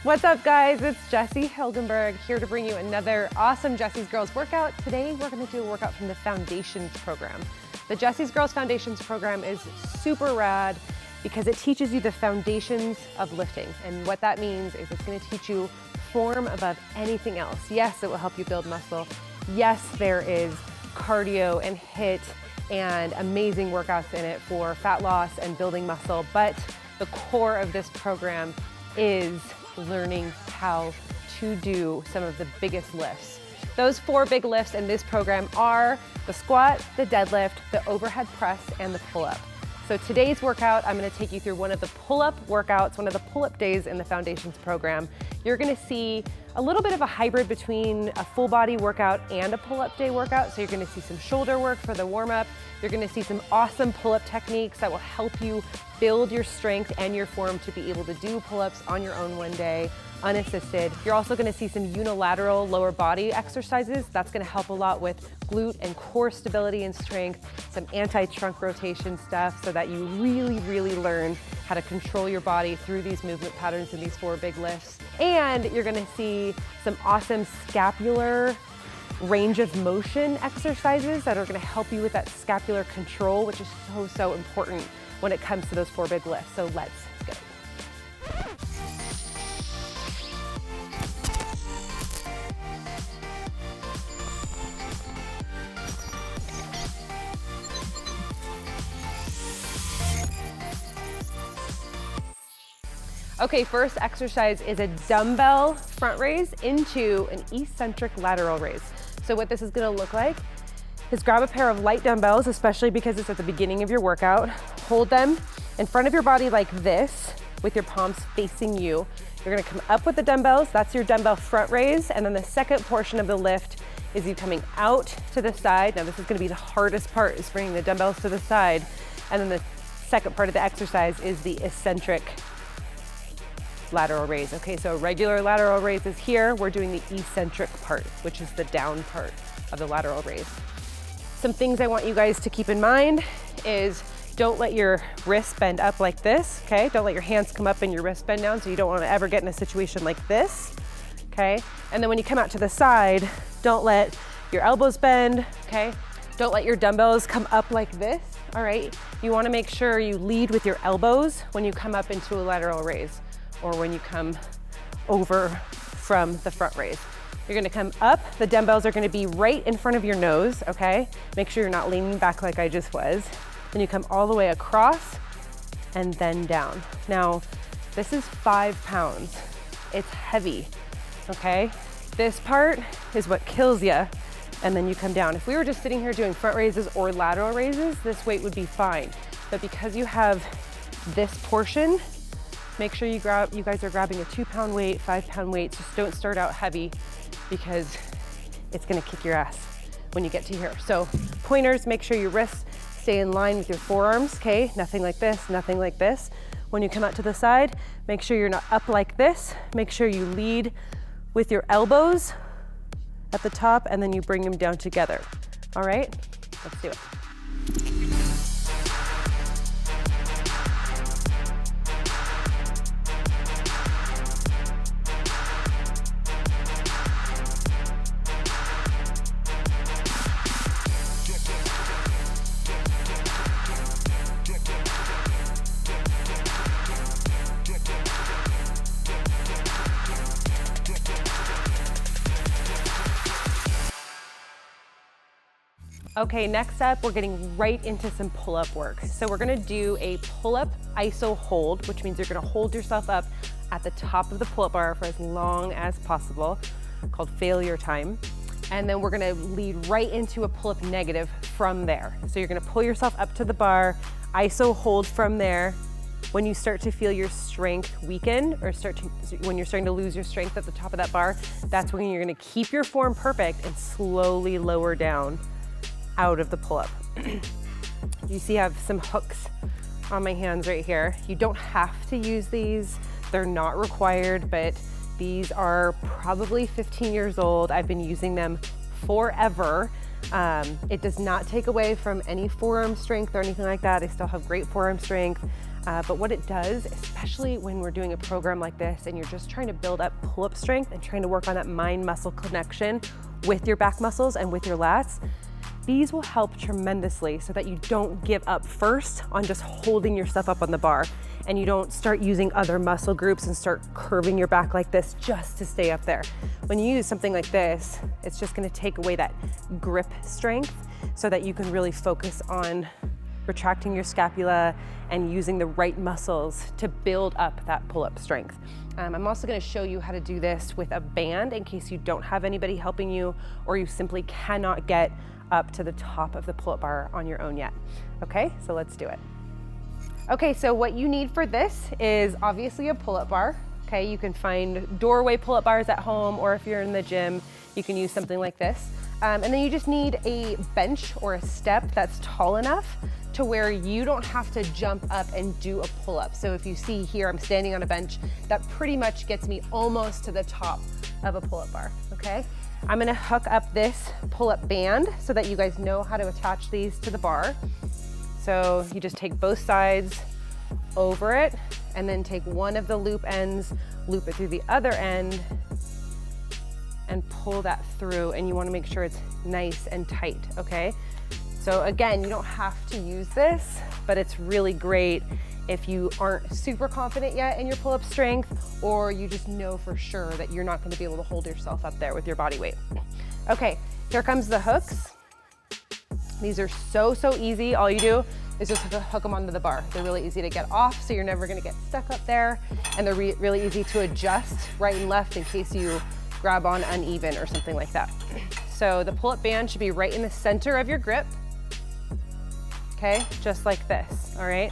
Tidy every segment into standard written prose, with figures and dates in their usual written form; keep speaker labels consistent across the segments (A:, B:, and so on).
A: What's up, guys? It's Jessie Hilgenberg here to bring you another awesome Jessie's Girls workout. Today, we're going to do a workout from the Foundations program. The Jessie's Girls Foundations program is super rad because it teaches you the foundations of lifting. And what that means is it's going to teach you form above anything else. Yes, it will help you build muscle. Yes, there is cardio and HIIT and amazing workouts in it for fat loss and building muscle. But the core of this program is learning how to do some of the biggest lifts. Those 4 big lifts in this program are the squat, the deadlift, the overhead press, and the pull-up. So today's workout, I'm gonna take you through one of the pull-up workouts, one of the pull-up days in the Foundations program. You're gonna see a little bit of a hybrid between a full body workout and a pull-up day workout. So you're gonna see some shoulder work for the warm-up. You're gonna see some awesome pull-up techniques that will help you build your strength and your form to be able to do pull-ups on your own one day, unassisted. You're also gonna see some unilateral lower body exercises. That's gonna help a lot with glute and core stability and strength, some anti-trunk rotation stuff so that you really learn how to control your body through these movement patterns and these 4 big lifts. And you're gonna see some awesome scapular range of motion exercises that are gonna help you with that scapular control, which is so important when it comes to those 4 big lifts. So let's go. Okay, first exercise is a dumbbell front raise into an eccentric lateral raise. So what this is gonna look like is grab a pair of light dumbbells, especially because it's at the beginning of your workout. Hold them in front of your body like this with your palms facing you. You're gonna come up with the dumbbells, that's your dumbbell front raise, and then the second portion of the lift is you coming out to the side. Now this is gonna be the hardest part, is bringing the dumbbells to the side. And then the second part of the exercise is the eccentric lateral raise. Okay, so regular lateral raise is here. We're doing the eccentric part, which is the down part of the lateral raise. Some things I want you guys to keep in mind is don't let your wrist bend up like this, okay? Don't let your hands come up and your wrist bend down, so you don't want to ever get in a situation like this, okay? And then when you come out to the side, don't let your elbows bend, okay? Don't let your dumbbells come up like this, all right? You want to make sure you lead with your elbows when you come up into a lateral raise, or when you come over from the front raise. You're gonna come up, the dumbbells are gonna be right in front of your nose, okay? Make sure you're not leaning back like I just was. Then you come all the way across and then down. Now, this is 5 pounds. It's heavy, okay? This part is what kills you, and then you come down. If we were just sitting here doing front raises or lateral raises, this weight would be fine. But because you have this portion, make sure you guys are grabbing a 2-pound weight, 5-pound weight. Just don't start out heavy because it's gonna kick your ass when you get to here. So pointers, make sure your wrists stay in line with your forearms, okay? Nothing like this, nothing like this. When you come out to the side, make sure you're not up like this. Make sure you lead with your elbows at the top and then you bring them down together. All right, let's do it. Okay, next up, we're getting right into some pull-up work. So we're gonna do a pull-up iso hold, which means you're gonna hold yourself up at the top of the pull-up bar for as long as possible, called failure time. And then we're gonna lead right into a pull-up negative from there. So you're gonna pull yourself up to the bar, iso hold from there. When you start to feel your strength weaken or when you're starting to lose your strength at the top of that bar, that's when you're gonna keep your form perfect and slowly lower down out of the pull-up. You see I have some hooks on my hands right here. You don't have to use these. They're not required, but these are probably 15 years old. I've been using them forever. It does not take away from any forearm strength or anything like that. I still have great forearm strength. But what it does, especially when we're doing a program like this and you're just trying to build up pull-up strength and trying to work on that mind-muscle connection with your back muscles and with your lats, these will help tremendously so that you don't give up first on just holding yourself up on the bar, and you don't start using other muscle groups and start curving your back like this just to stay up there. When you use something like this, it's just gonna take away that grip strength so that you can really focus on retracting your scapula and using the right muscles to build up that pull-up strength. I'm also gonna show you how to do this with a band in case you don't have anybody helping you or you simply cannot get up to the top of the pull-up bar on your own yet. Okay, so let's do it. Okay, so what you need for this is obviously a pull-up bar. Okay, you can find doorway pull-up bars at home, or if you're in the gym, you can use something like this. And then you just need a bench or a step that's tall enough to where you don't have to jump up and do a pull-up. So if you see here, I'm standing on a bench, that pretty much gets me almost to the top of a pull-up bar, okay? I'm gonna hook up this pull-up band so that you guys know how to attach these to the bar. So you just take both sides over it and then take one of the loop ends, loop it through the other end, and pull that through, and you wanna make sure it's nice and tight, okay? So again, you don't have to use this, but it's really great if you aren't super confident yet in your pull-up strength, or you just know for sure that you're not gonna be able to hold yourself up there with your body weight. Okay, here comes the hooks. These are so easy. All you do is just hook them onto the bar. They're really easy to get off, so you're never gonna get stuck up there, and they're really easy to adjust right and left in case you grab on uneven or something like that. So the pull-up band should be right in the center of your grip, okay? Just like this, all right?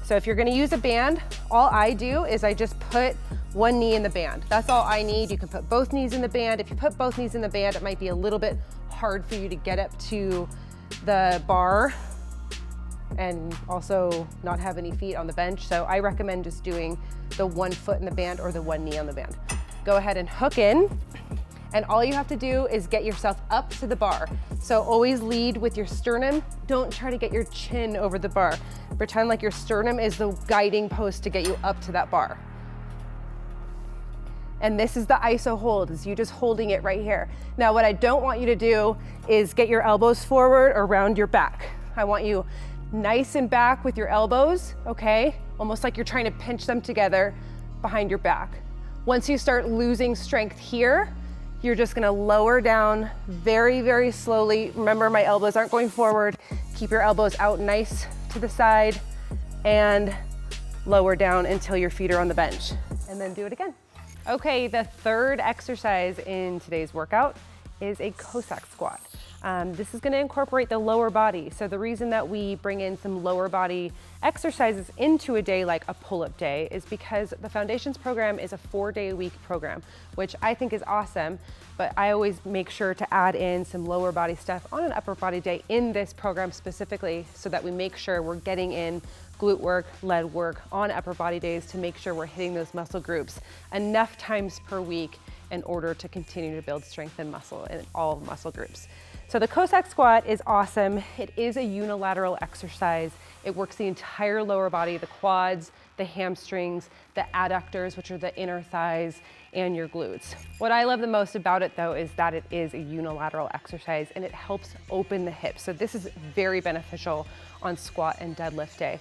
A: So if you're gonna use a band, all I do is I just put one knee in the band. That's all I need. You can put both knees in the band. If you put both knees in the band, it might be a little bit hard for you to get up to the bar and also not have any feet on the bench. So I recommend just doing the 1 foot in the band or the 1 knee on the band. Go ahead and hook in, and all you have to do is get yourself up to the bar. So always lead with your sternum. Don't try to get your chin over the bar. Pretend like your sternum is the guiding post to get you up to that bar. And this is the ISO hold, is you just holding it right here. Now what I don't want you to do is get your elbows forward or around your back. I want you nice and back with your elbows, okay? Almost like you're trying to pinch them together behind your back. Once you start losing strength here, you're just gonna lower down very slowly. Remember, my elbows aren't going forward. Keep your elbows out nice to the side and lower down until your feet are on the bench. And then do it again. Okay, the third exercise in today's workout is a COSSACK squat. This is gonna incorporate the lower body. So the reason that we bring in some lower body exercises into a day like a pull-up day is because the Foundations program is a 4-day-a-week program, which I think is awesome, but I always make sure to add in some lower body stuff on an upper body day in this program specifically so that we make sure we're getting in glute work, leg work on upper body days to make sure we're hitting those muscle groups enough times per week in order to continue to build strength and muscle in all muscle groups. So the COSSACK squat is awesome. It is a unilateral exercise. It works the entire lower body, the quads, the hamstrings, the adductors, which are the inner thighs, and your glutes. What I love the most about it though is that it is a unilateral exercise and it helps open the hips. So this is very beneficial on squat and deadlift day.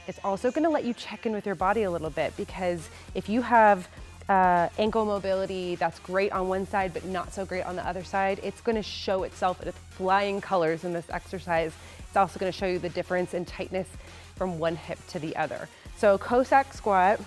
A: It's also gonna let you check in with your body a little bit, because if you have ankle mobility that's great on one side but not so great on the other side, it's going to show itself in flying colors in this exercise. It's also going to show you the difference in tightness from one hip to the other. So COSSACK squat,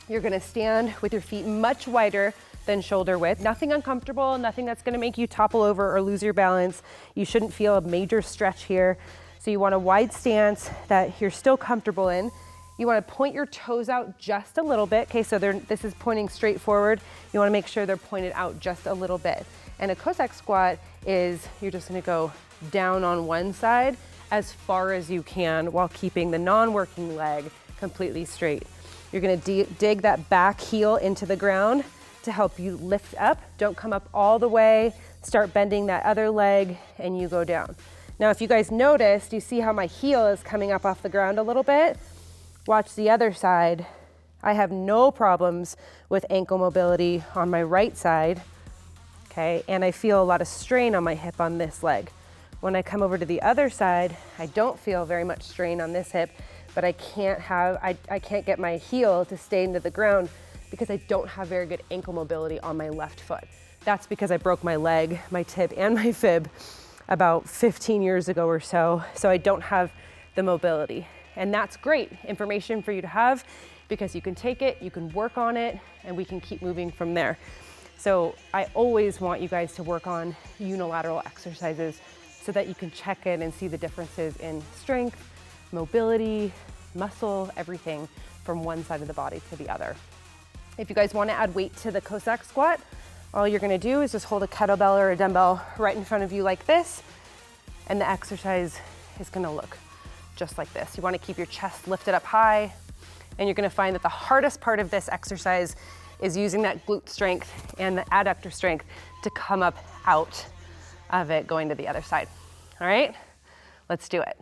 A: you're going to stand with your feet much wider than shoulder width. Nothing uncomfortable, nothing that's going to make you topple over or lose your balance. You shouldn't feel a major stretch here. So you want a wide stance that you're still comfortable in. You want to point your toes out just a little bit. Okay, so this is pointing straight forward. You want to make sure they're pointed out just a little bit. And a COSSACK squat is you're just going to go down on one side as far as you can while keeping the non-working leg completely straight. You're going to dig that back heel into the ground to help you lift up. Don't come up all the way. Start bending that other leg and you go down. Now, if you guys noticed, you see how my heel is coming up off the ground a little bit? watch the other side. I have no problems with ankle mobility on my right side, okay? And I feel a lot of strain on my hip on this leg. When I come over to the other side, I don't feel very much strain on this hip, but I can't get my heel to stay into the ground because I don't have very good ankle mobility on my left foot. That's because I broke my leg, my tib, and my fib about 15 years ago or so, so I don't have the mobility. And that's great information for you to have because you can take it, you can work on it, and we can keep moving from there. So I always want you guys to work on unilateral exercises so that you can check in and see the differences in strength, mobility, muscle, everything from one side of the body to the other. If you guys want to add weight to the COSSACK squat, all you're going to do is just hold a kettlebell or a dumbbell right in front of you like this, and the exercise is going to look just like this. You want to keep your chest lifted up high, and you're going to find that the hardest part of this exercise is using that glute strength and the adductor strength to come up out of it going to the other side. All right, let's do it.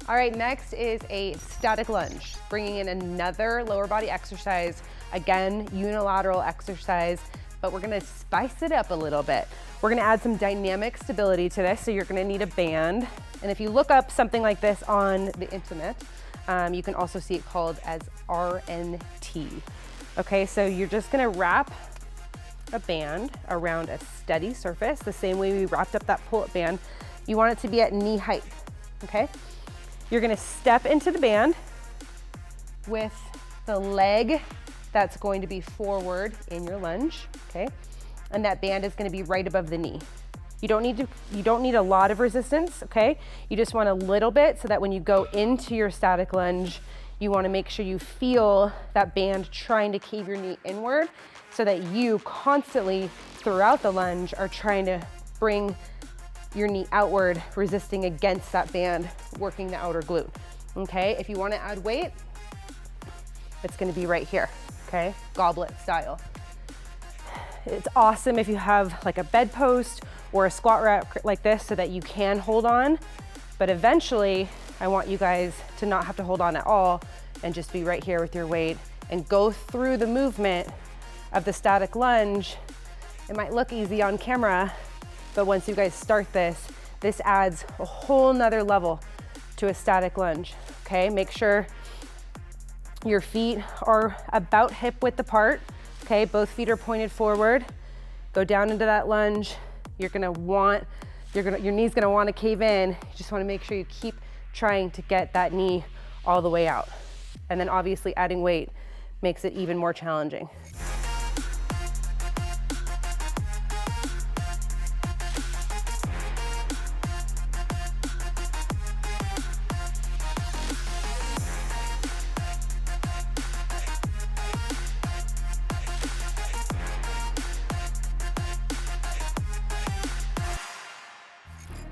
A: All right, next is a static lunge, bringing in another lower body exercise. Again, unilateral exercise, but we're gonna spice it up a little bit. We're gonna add some dynamic stability to this, so you're gonna need a band. And if you look up something like this on the internet, you can also see it called as RNT. Okay, so you're just gonna wrap a band around a steady surface, the same way we wrapped up that pull-up band. You want it to be at knee height, okay? You're gonna step into the band with the leg that's going to be forward in your lunge, okay? And that band is gonna be right above the knee. You don't need a lot of resistance, okay? You just want a little bit so that when you go into your static lunge, you wanna make sure you feel that band trying to cave your knee inward so that you constantly throughout the lunge are trying to bring your knee outward, resisting against that band, working the outer glute, okay? If you wanna add weight, it's gonna be right here, okay? Goblet style. It's awesome if you have like a bedpost or a squat rack like this so that you can hold on, but eventually I want you guys to not have to hold on at all and just be right here with your weight and go through the movement of the static lunge. It might look easy on camera, but once you guys start this, this adds a whole nother level to a static lunge, okay? Make sure your feet are about hip width apart, okay? Both feet are pointed forward. Go down into that lunge. Your knee's gonna wanna cave in. You just wanna make sure you keep trying to get that knee all the way out. And then obviously adding weight makes it even more challenging.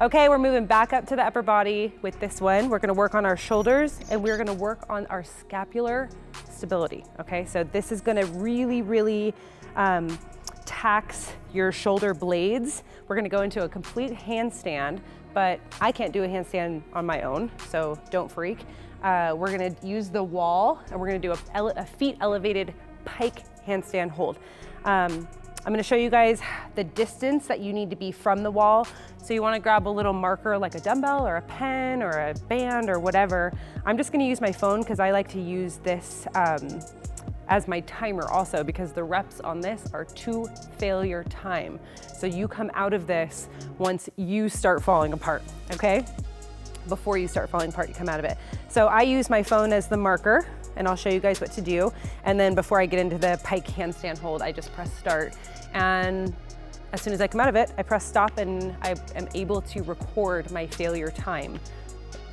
A: Okay, we're moving back up to the upper body with this one. We're gonna work on our shoulders and we're gonna work on our scapular stability, okay? So this is gonna really tax your shoulder blades. We're gonna go into a complete handstand, but I can't do a handstand on my own, so don't freak. We're gonna use the wall and we're gonna do a feet elevated pike handstand hold. I'm gonna show you guys the distance that you need to be from the wall. So you wanna grab a little marker like a dumbbell or a pen or a band or whatever. I'm just gonna use my phone because I like to use this as my timer also because the reps on this are to failure time. So you come out of this once you start falling apart, okay? Before you start falling apart, you come out of it. So I use my phone as the marker and I'll show you guys what to do. And then before I get into the pike handstand hold, I just press start. And as soon as I come out of it, I press stop and I am able to record my failure time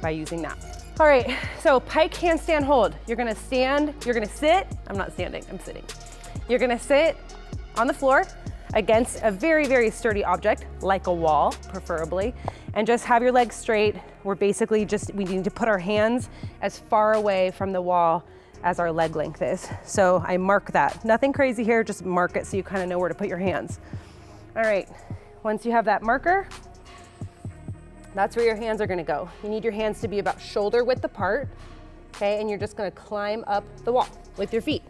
A: by using that. All right, so pike handstand hold. You're gonna stand, you're gonna sit. I'm not standing, I'm sitting. You're gonna sit on the floor against a very sturdy object, like a wall, preferably, and just have your legs straight, we're basically we need to put our hands as far away from the wall as our leg length is. So I mark that. Nothing crazy here, just mark it so you kind of know where to put your hands. All right, once you have that marker, that's where your hands are gonna go. You need your hands to be about shoulder width apart, okay? And you're just gonna climb up the wall with your feet.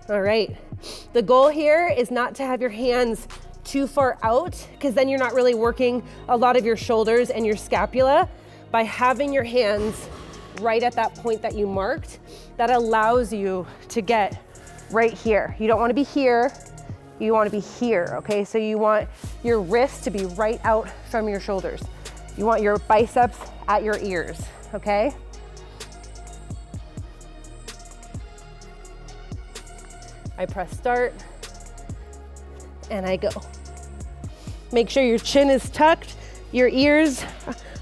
A: All right, the goal here is not to have your hands too far out, because then you're not really working a lot of your shoulders and your scapula. By having your hands right at that point that you marked, that allows you to get right here. You don't want to be here, you want to be here, okay? So you want your wrists to be right out from your shoulders. You want your biceps at your ears, okay? I press start and I go. Make sure your chin is tucked, your ears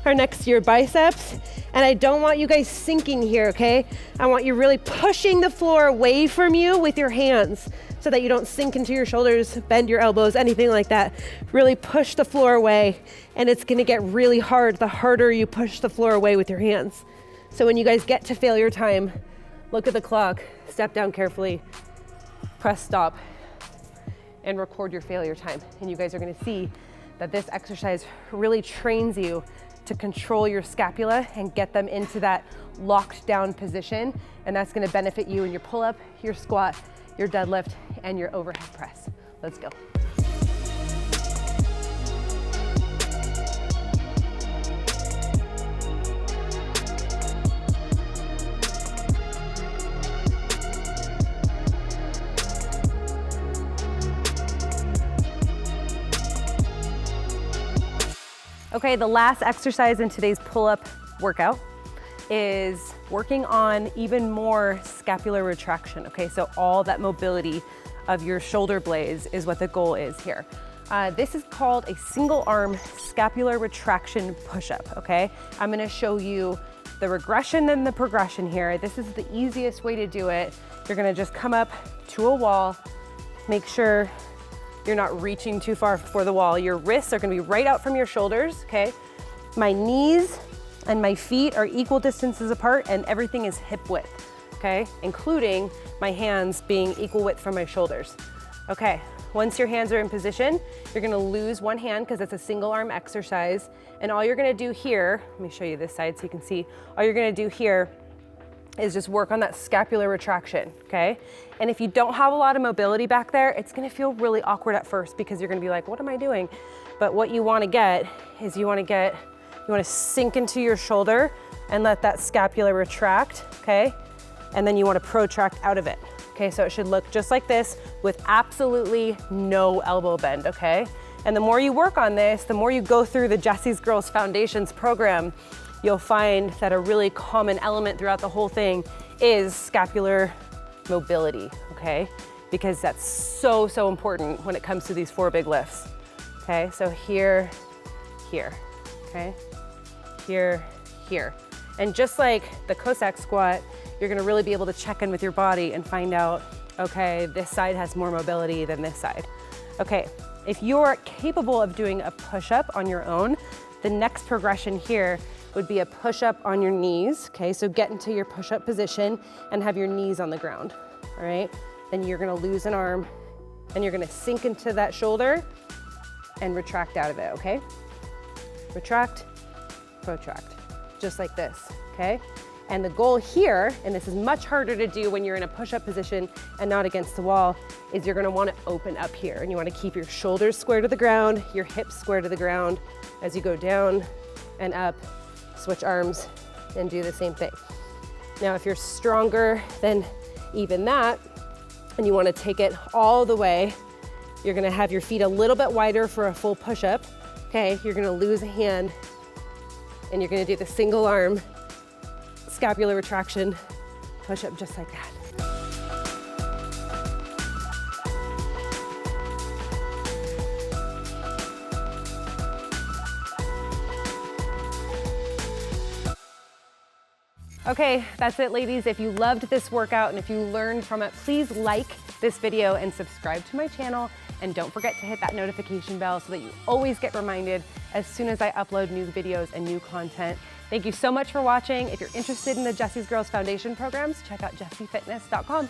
A: are next to your biceps, and I don't want you guys sinking here, okay? I want you really pushing the floor away from you with your hands so that you don't sink into your shoulders, bend your elbows, anything like that. Really push the floor away, and it's gonna get really hard the harder you push the floor away with your hands. So when you guys get to failure time, look at the clock, step down carefully, press stop, and record your failure time. And you guys are gonna see that this exercise really trains you to control your scapula and get them into that locked down position. And that's gonna benefit you in your pull-up, your squat, your deadlift, and your overhead press. Let's go. Okay, the last exercise in today's pull-up workout is working on even more scapular retraction, okay? So all that mobility of your shoulder blades is what the goal is here. This is called a single arm scapular retraction push-up, okay? I'm gonna show you the regression and the progression here. This is the easiest way to do it. You're gonna just come up to a wall, make sure you're not reaching too far for the wall. Your wrists are gonna be right out from your shoulders, okay? My knees and my feet are equal distances apart, and everything is hip width, okay? Including my hands being equal width from my shoulders. Okay, once your hands are in position, you're gonna lose one hand because it's a single arm exercise. And all you're gonna do here, let me show you this side so you can see, all you're gonna do here is just work on that scapular retraction, okay? And if you don't have a lot of mobility back there, it's gonna feel really awkward at first because you're gonna be like, what am I doing? But what you wanna get is you wanna sink into your shoulder and let that scapula retract, okay? And then you wanna protract out of it, okay? So it should look just like this with absolutely no elbow bend, okay? And the more you work on this, the more you go through the Jessie's Girls Foundations program, you'll find that a really common element throughout the whole thing is scapular mobility, okay? Because that's so, so important when it comes to these 4 big lifts, okay? So here, here, okay? Here, here. And just like the COSSACK squat, you're gonna really be able to check in with your body and find out, okay, this side has more mobility than this side. Okay, if you're capable of doing a push-up on your own, the next progression here would be a push-up on your knees, okay? So get into your push-up position and have your knees on the ground, all right? Then you're gonna lose an arm and you're gonna sink into that shoulder and retract out of it, okay? Retract, protract, just like this, okay? And the goal here, and this is much harder to do when you're in a push-up position and not against the wall, is you're gonna wanna open up here and you wanna keep your shoulders square to the ground, your hips square to the ground as you go down and up. Switch arms and do the same thing. Now, if you're stronger than even that, and you wanna take it all the way, you're gonna have your feet a little bit wider for a full push-up, okay? You're gonna lose a hand, and you're gonna do the single arm scapular retraction push-up just like that. Okay, that's it, ladies. If you loved this workout and if you learned from it, please like this video and subscribe to my channel And don't forget to hit that notification bell so that you always get reminded as soon as I upload new videos and new content. Thank you so much for watching. If you're interested in the Jessie's Girls Foundation programs, check out jessiefitness.com.